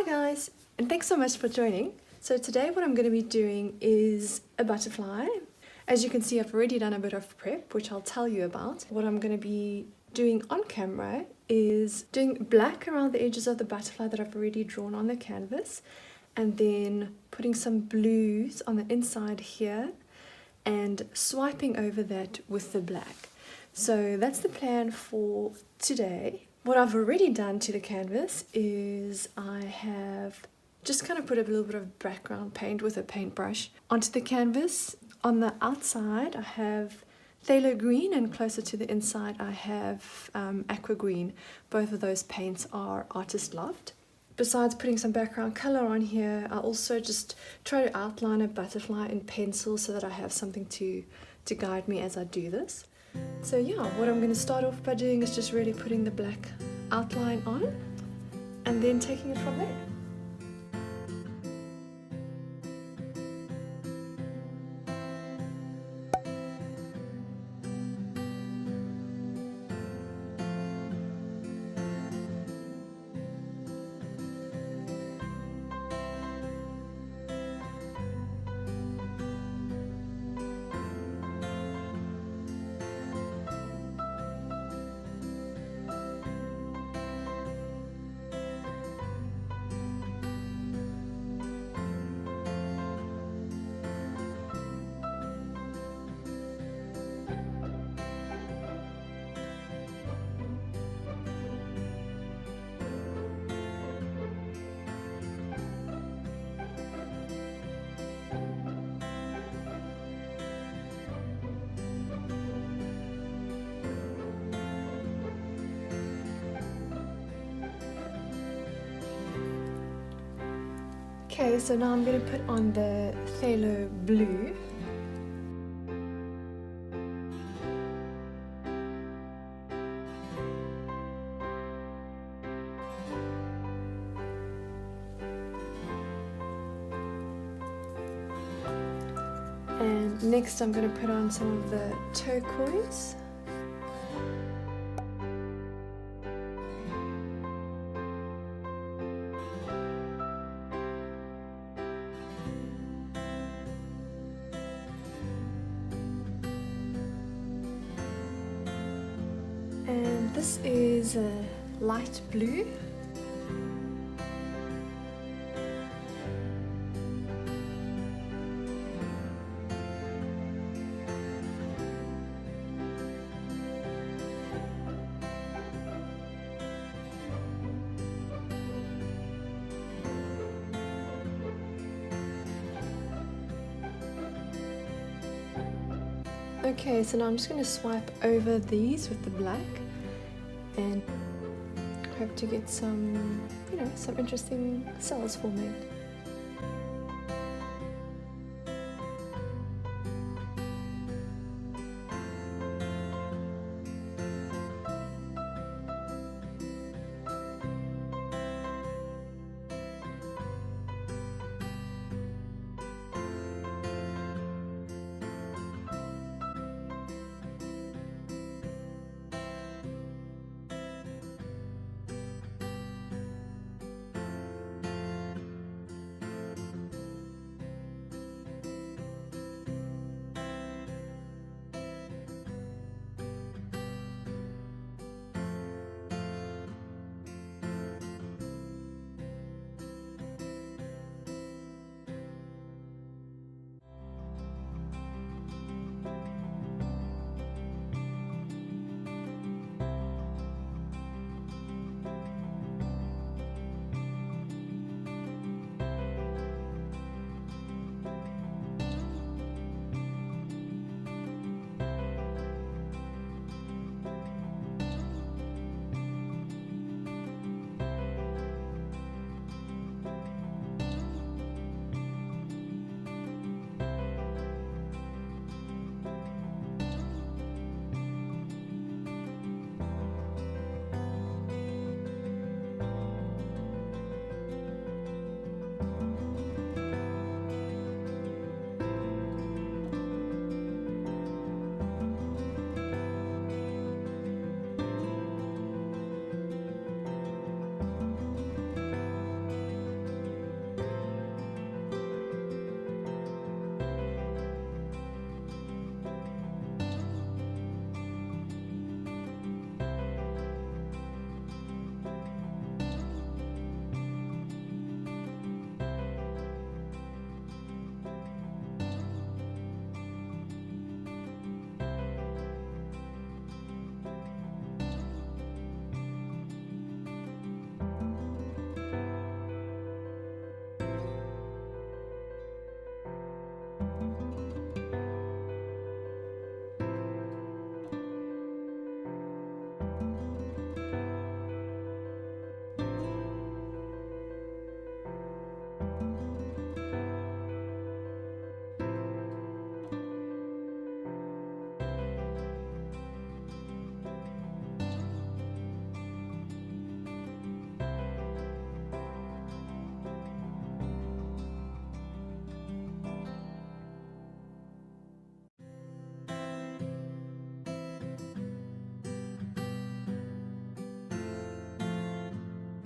Hi guys, and thanks so much for joining. So today what I'm going to be doing is a butterfly. As you can see, I've already done a bit of prep, which I'll tell you about. What I'm going to be doing on camera is doing black around the edges of the butterfly that I've already drawn on the canvas, and then putting some blues on the inside here and swiping over that with the black. So that's the plan for today. What I've already done to the canvas is I have just kind of put a little bit of background paint with a paintbrush onto the canvas. On the outside I have phthalo green, and closer to the inside I have aqua green. Both of those paints are artist loved. Besides putting some background color on here, I also just try to outline a butterfly in pencil so that I have something to guide me as I do this. So yeah, what I'm going to start off by doing is just really putting the black outline on and then taking it from there. Okay, so now I'm going to put on the phthalo blue. And next I'm going to put on some of the turquoise. And this is a light blue. Okay, so now I'm just going to swipe over these with the black and hope to get some, some interesting cells forming.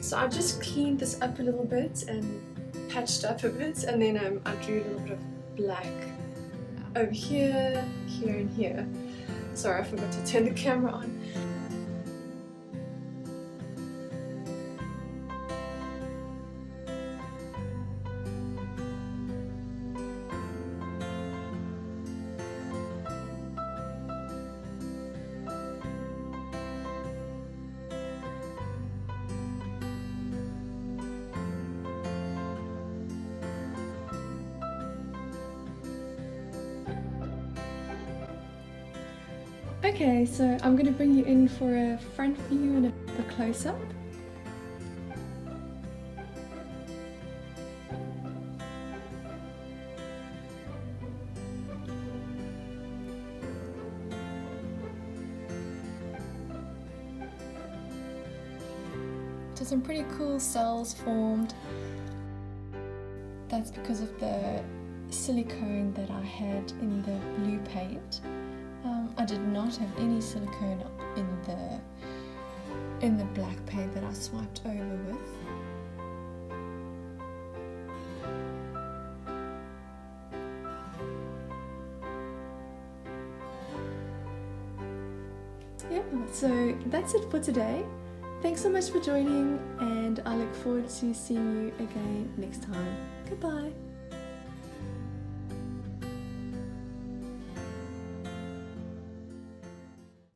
So I just cleaned this up a little bit and patched up a bit, and then I drew a little bit of black over here, here and here. Sorry, I forgot to turn the camera on. Okay, so I'm going to bring you in for a front view and a close-up. So some pretty cool cells formed. That's because of the silicone that I had in the blue paint. I did not have any silicone in the black paint that I swiped over with. Yeah, so that's it for today. Thanks so much for joining, and I look forward to seeing you again next time. Goodbye.